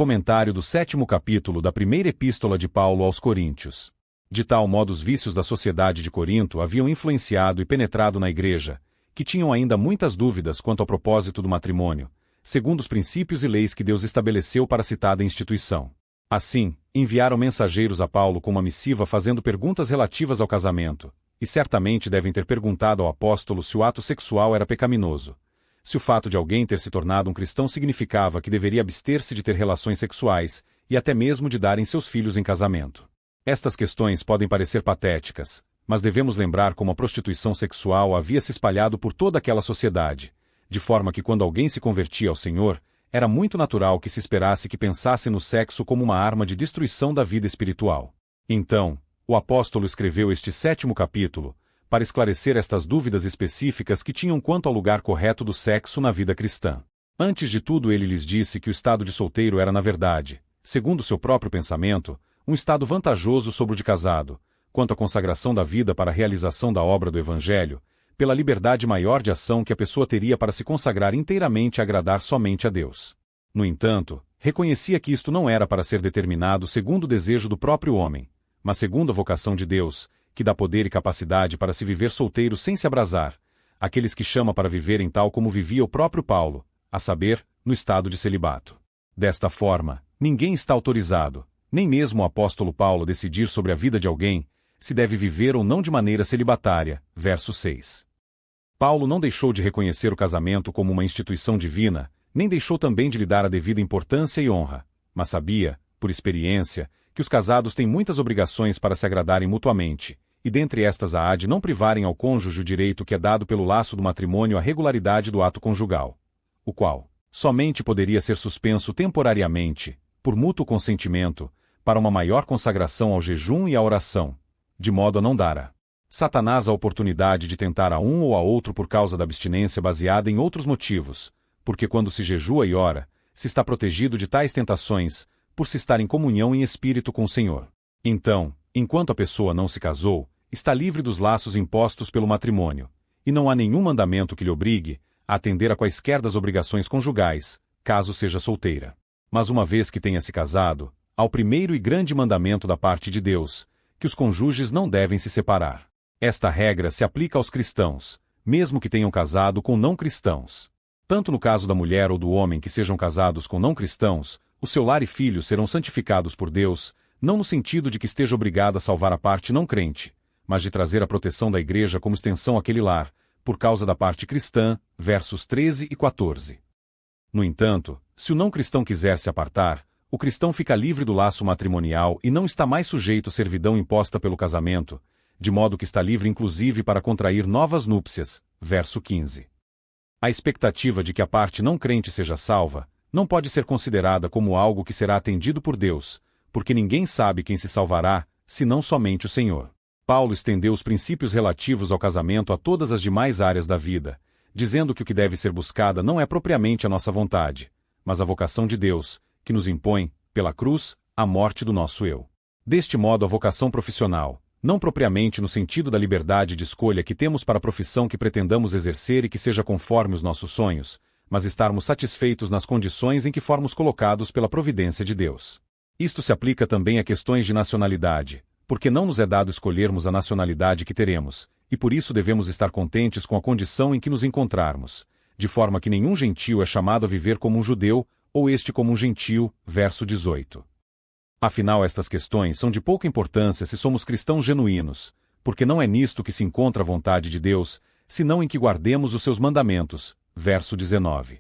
Comentário do 7º capítulo da primeira epístola de Paulo aos Coríntios. De tal modo os vícios da sociedade de Corinto haviam influenciado e penetrado na igreja, que tinham ainda muitas dúvidas quanto ao propósito do matrimônio, segundo os princípios e leis que Deus estabeleceu para a citada instituição. Assim, enviaram mensageiros a Paulo com uma missiva fazendo perguntas relativas ao casamento, e certamente devem ter perguntado ao apóstolo se o ato sexual era pecaminoso, se o fato de alguém ter se tornado um cristão significava que deveria abster-se de ter relações sexuais, e até mesmo de darem seus filhos em casamento. Estas questões podem parecer patéticas, mas devemos lembrar como a prostituição sexual havia se espalhado por toda aquela sociedade, de forma que quando alguém se convertia ao Senhor, era muito natural que se esperasse que pensasse no sexo como uma arma de destruição da vida espiritual. Então, o apóstolo escreveu este 7º capítulo, para esclarecer estas dúvidas específicas que tinham quanto ao lugar correto do sexo na vida cristã. Antes de tudo ele lhes disse que o estado de solteiro era na verdade, segundo seu próprio pensamento, um estado vantajoso sobre o de casado, quanto à consagração da vida para a realização da obra do Evangelho, pela liberdade maior de ação que a pessoa teria para se consagrar inteiramente e agradar somente a Deus. No entanto, reconhecia que isto não era para ser determinado segundo o desejo do próprio homem, mas segundo a vocação de Deus, que dá poder e capacidade para se viver solteiro sem se abrasar, aqueles que chama para viverem tal como vivia o próprio Paulo, a saber, no estado de celibato. Desta forma, ninguém está autorizado, nem mesmo o apóstolo Paulo, a decidir sobre a vida de alguém, se deve viver ou não de maneira celibatária. Verso 6. Paulo não deixou de reconhecer o casamento como uma instituição divina, nem deixou também de lhe dar a devida importância e honra, mas sabia, por experiência, que os casados têm muitas obrigações para se agradarem mutuamente, e dentre estas há de não privarem ao cônjuge o direito que é dado pelo laço do matrimônio à regularidade do ato conjugal, o qual somente poderia ser suspenso temporariamente, por mútuo consentimento, para uma maior consagração ao jejum e à oração, de modo a não dar a Satanás a oportunidade de tentar a um ou a outro por causa da abstinência baseada em outros motivos, porque quando se jejua e ora, se está protegido de tais tentações, por se estar em comunhão em espírito com o Senhor. Então, enquanto a pessoa não se casou, está livre dos laços impostos pelo matrimônio, e não há nenhum mandamento que lhe obrigue a atender a quaisquer das obrigações conjugais, caso seja solteira. Mas uma vez que tenha se casado, há o primeiro e grande mandamento da parte de Deus, que os cônjuges não devem se separar. Esta regra se aplica aos cristãos, mesmo que tenham casado com não cristãos. Tanto no caso da mulher ou do homem que sejam casados com não cristãos, o seu lar e filhos serão santificados por Deus, não no sentido de que esteja obrigado a salvar a parte não crente, mas de trazer a proteção da igreja como extensão àquele lar, por causa da parte cristã, versos 13 e 14. No entanto, se o não cristão quiser se apartar, o cristão fica livre do laço matrimonial e não está mais sujeito à servidão imposta pelo casamento, de modo que está livre inclusive para contrair novas núpcias, verso 15. A expectativa de que a parte não crente seja salva, não pode ser considerada como algo que será atendido por Deus, porque ninguém sabe quem se salvará, senão somente o Senhor. Paulo estendeu os princípios relativos ao casamento a todas as demais áreas da vida, dizendo que o que deve ser buscada não é propriamente a nossa vontade, mas a vocação de Deus, que nos impõe, pela cruz, a morte do nosso eu. Deste modo a vocação profissional, não propriamente no sentido da liberdade de escolha que temos para a profissão que pretendamos exercer e que seja conforme os nossos sonhos, mas estarmos satisfeitos nas condições em que formos colocados pela providência de Deus. Isto se aplica também a questões de nacionalidade, porque não nos é dado escolhermos a nacionalidade que teremos, e por isso devemos estar contentes com a condição em que nos encontrarmos, de forma que nenhum gentio é chamado a viver como um judeu, ou este como um gentio, verso 18. Afinal, estas questões são de pouca importância se somos cristãos genuínos, porque não é nisto que se encontra a vontade de Deus, senão em que guardemos os seus mandamentos, verso 19.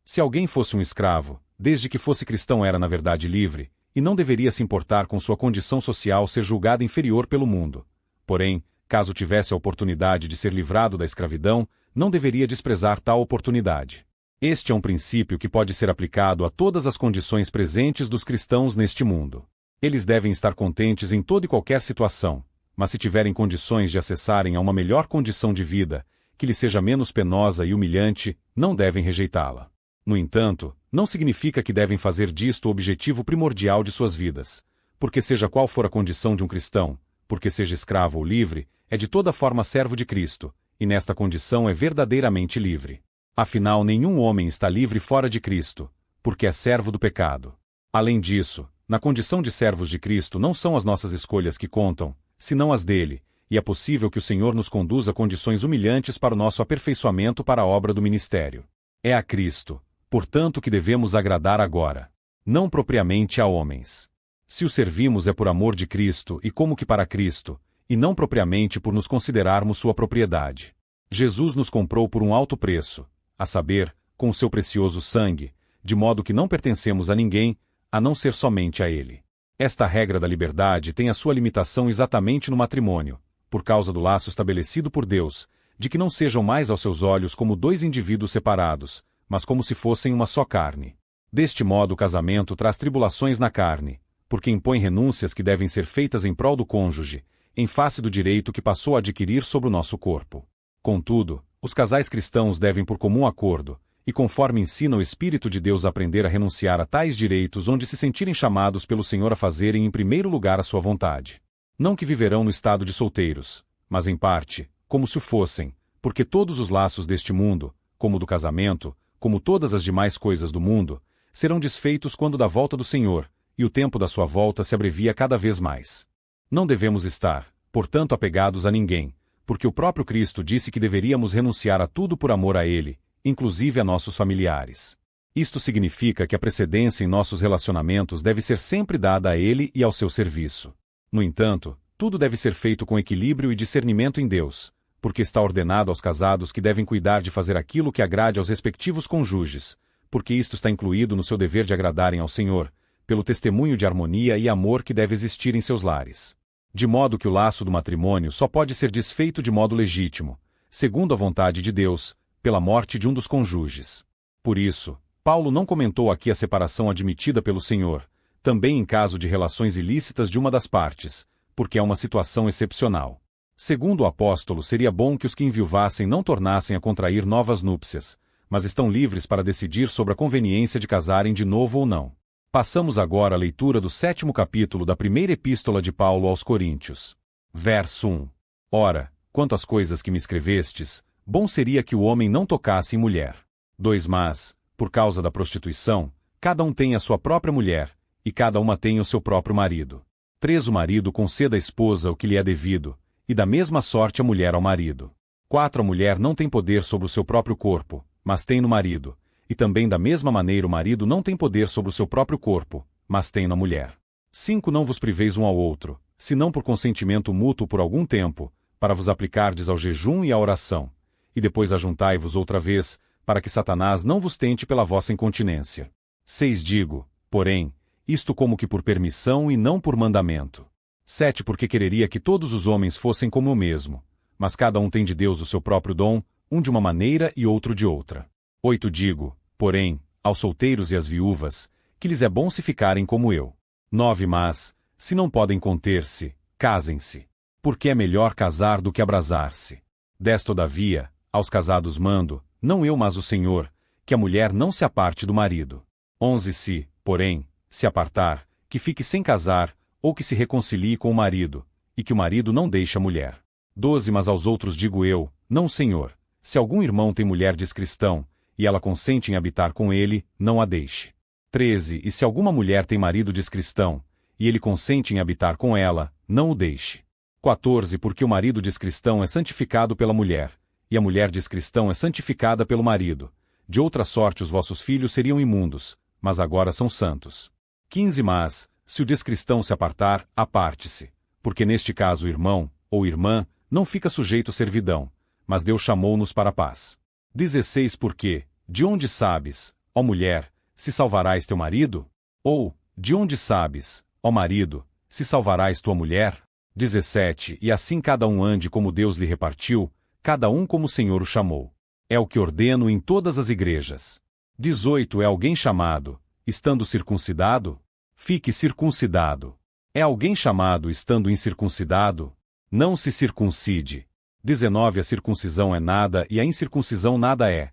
Se alguém fosse um escravo, desde que fosse cristão era na verdade livre, e não deveria se importar com sua condição social ser julgado inferior pelo mundo. Porém, caso tivesse a oportunidade de ser livrado da escravidão, não deveria desprezar tal oportunidade. Este é um princípio que pode ser aplicado a todas as condições presentes dos cristãos neste mundo. Eles devem estar contentes em toda e qualquer situação, mas se tiverem condições de acessarem a uma melhor condição de vida, que lhe seja menos penosa e humilhante, não devem rejeitá-la. No entanto, não significa que devem fazer disto o objetivo primordial de suas vidas, porque seja qual for a condição de um cristão, porque seja escravo ou livre, é de toda forma servo de Cristo, e nesta condição é verdadeiramente livre. Afinal, nenhum homem está livre fora de Cristo, porque é servo do pecado. Além disso, na condição de servos de Cristo não são as nossas escolhas que contam, senão as dele, e é possível que o Senhor nos conduza a condições humilhantes para o nosso aperfeiçoamento para a obra do ministério. É a Cristo, portanto, que devemos agradar agora, não propriamente a homens. Se o servimos é por amor de Cristo e como que para Cristo, e não propriamente por nos considerarmos sua propriedade. Jesus nos comprou por um alto preço, a saber, com o seu precioso sangue, de modo que não pertencemos a ninguém, a não ser somente a Ele. Esta regra da liberdade tem a sua limitação exatamente no matrimônio, por causa do laço estabelecido por Deus, de que não sejam mais aos seus olhos como dois indivíduos separados, mas como se fossem uma só carne. Deste modo o casamento traz tribulações na carne, porque impõe renúncias que devem ser feitas em prol do cônjuge, em face do direito que passou a adquirir sobre o nosso corpo. Contudo, os casais cristãos devem por comum acordo, e conforme ensina o Espírito de Deus aprender a renunciar a tais direitos onde se sentirem chamados pelo Senhor a fazerem em primeiro lugar a sua vontade. Não que viverão no estado de solteiros, mas em parte, como se o fossem, porque todos os laços deste mundo, como o do casamento, como todas as demais coisas do mundo, serão desfeitos quando da volta do Senhor, e o tempo da sua volta se abrevia cada vez mais. Não devemos estar, portanto, apegados a ninguém, porque o próprio Cristo disse que deveríamos renunciar a tudo por amor a Ele, inclusive a nossos familiares. Isto significa que a precedência em nossos relacionamentos deve ser sempre dada a Ele e ao seu serviço. No entanto, tudo deve ser feito com equilíbrio e discernimento em Deus, porque está ordenado aos casados que devem cuidar de fazer aquilo que agrade aos respectivos cônjuges, porque isto está incluído no seu dever de agradarem ao Senhor, pelo testemunho de harmonia e amor que deve existir em seus lares. De modo que o laço do matrimônio só pode ser desfeito de modo legítimo, segundo a vontade de Deus, pela morte de um dos cônjuges. Por isso, Paulo não comentou aqui a separação admitida pelo Senhor, também em caso de relações ilícitas de uma das partes, porque é uma situação excepcional. Segundo o apóstolo, seria bom que os que enviuvassem não tornassem a contrair novas núpcias, mas estão livres para decidir sobre a conveniência de casarem de novo ou não. Passamos agora à leitura do 7º capítulo da primeira epístola de Paulo aos Coríntios. Verso 1. Ora, quanto às coisas que me escrevestes, bom seria que o homem não tocasse em mulher. 2. Mas, por causa da prostituição, cada um tem a sua própria mulher, e cada uma tem o seu próprio marido. 3. O marido conceda à esposa o que lhe é devido, e da mesma sorte a mulher ao marido. 4. A mulher não tem poder sobre o seu próprio corpo, mas tem no marido, e também da mesma maneira o marido não tem poder sobre o seu próprio corpo, mas tem na mulher. 5. Não vos priveis um ao outro, senão por consentimento mútuo por algum tempo, para vos aplicardes ao jejum e à oração, e depois ajuntai-vos outra vez, para que Satanás não vos tente pela vossa incontinência. 6. Digo, porém, isto como que por permissão e não por mandamento. 7. Porque quereria que todos os homens fossem como eu mesmo, mas cada um tem de Deus o seu próprio dom, um de uma maneira e outro de outra. 8. Digo, porém, aos solteiros e às viúvas, que lhes é bom se ficarem como eu. 9. Mas, se não podem conter-se, casem-se, porque é melhor casar do que abrasar-se. 10. Todavia, aos casados mando, não eu mas o Senhor, que a mulher não se aparte do marido. 11. Se, porém, se apartar, que fique sem casar, ou que se reconcilie com o marido, e que o marido não deixe a mulher. 12. Mas aos outros digo eu, não Senhor, se algum irmão tem mulher descristão, e ela consente em habitar com ele, não a deixe. 13. E se alguma mulher tem marido descristão, e ele consente em habitar com ela, não o deixe. 14. Porque o marido descristão é santificado pela mulher, e a mulher descristão é santificada pelo marido. De outra sorte os vossos filhos seriam imundos, mas agora são santos. 15. Mas, se o descristão se apartar, aparte-se, porque neste caso o irmão, ou irmã, não fica sujeito à servidão, mas Deus chamou-nos para a paz. 16. Porque, de onde sabes, ó mulher, se salvarás teu marido? Ou, de onde sabes, ó marido, se salvarás tua mulher? 17. E assim cada um ande como Deus lhe repartiu, cada um como o Senhor o chamou. É o que ordeno em todas as igrejas. 18. É alguém chamado, estando circuncidado? Fique circuncidado. É alguém chamado estando incircuncidado? Não se circuncide. 19. A circuncisão é nada e a incircuncisão nada é,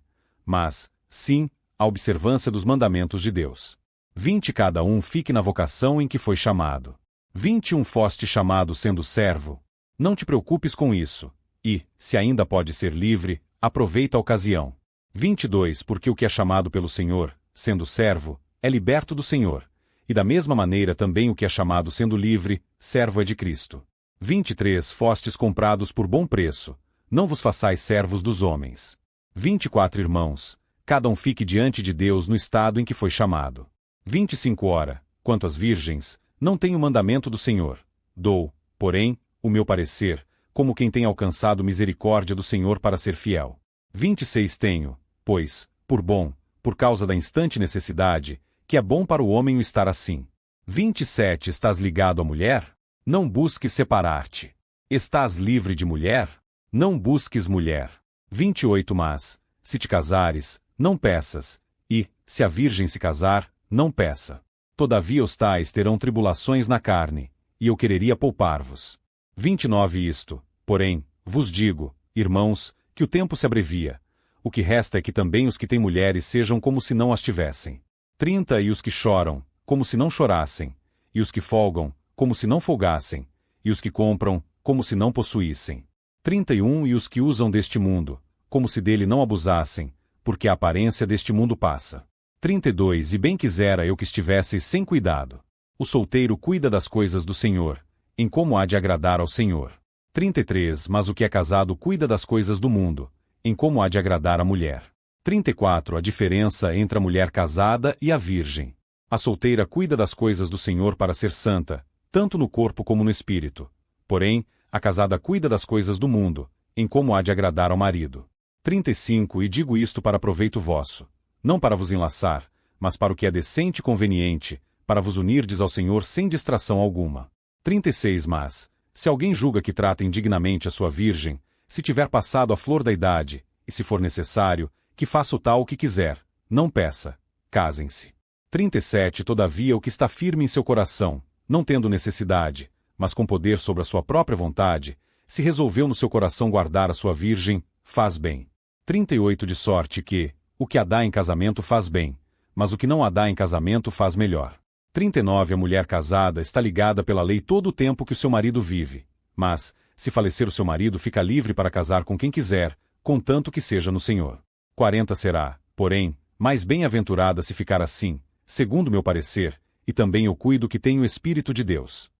mas, sim, a observância dos mandamentos de Deus. 20. Cada um fique na vocação em que foi chamado. 21. Foste chamado sendo servo? Não te preocupes com isso, e, se ainda pode ser livre, aproveita a ocasião. 22. Porque o que é chamado pelo Senhor, sendo servo, é liberto do Senhor, E da mesma maneira também o que é chamado sendo livre, servo é de Cristo. 23 Fostes comprados por bom preço, não vos façais servos dos homens. 24 Irmãos, cada um fique diante de Deus no estado em que foi chamado. 25 Ora, quanto às virgens, não tenho mandamento do Senhor. Dou, porém, o meu parecer, como quem tem alcançado misericórdia do Senhor para ser fiel. 26 Tenho, pois, por bom, por causa da instante necessidade, que é bom para o homem o estar assim. 27 Estás ligado à mulher? Não busques separar-te. Estás livre de mulher? Não busques mulher. 28 Mas, se te casares, não peças, e, se a virgem se casar, não peça. Todavia os tais terão tribulações na carne, e eu quereria poupar-vos. 29 Isto, porém, vos digo, irmãos, que o tempo se abrevia. O que resta é que também os que têm mulheres sejam como se não as tivessem. 30 E os que choram, como se não chorassem, e os que folgam, como se não folgassem, e os que compram, como se não possuíssem. 31 E os que usam deste mundo, como se dele não abusassem, porque a aparência deste mundo passa. 32 E bem quisera eu que estivesseis sem cuidado. O solteiro cuida das coisas do Senhor, em como há de agradar ao Senhor. 33 Mas o que é casado cuida das coisas do mundo, em como há de agradar a mulher. 34 A diferença entre a mulher casada e a virgem. A solteira cuida das coisas do Senhor para ser santa, tanto no corpo como no espírito. Porém, a casada cuida das coisas do mundo, em como há de agradar ao marido. 35 E digo isto para proveito vosso, não para vos enlaçar, mas para o que é decente e conveniente, para vos unirdes ao Senhor sem distração alguma. 36 Mas, se alguém julga que trata indignamente a sua virgem, se tiver passado a flor da idade, e se for necessário, que faça o tal que quiser, não peça, casem-se. 37 Todavia o que está firme em seu coração, não tendo necessidade, mas com poder sobre a sua própria vontade, se resolveu no seu coração guardar a sua virgem, faz bem. 38 De sorte que, o que a dá em casamento faz bem, mas o que não a dá em casamento faz melhor. 39 A mulher casada está ligada pela lei todo o tempo que o seu marido vive, mas, se falecer o seu marido, fica livre para casar com quem quiser, contanto que seja no Senhor. 40 Será, porém, mais bem-aventurada se ficar assim, segundo meu parecer, e também eu cuido que tenho o Espírito de Deus.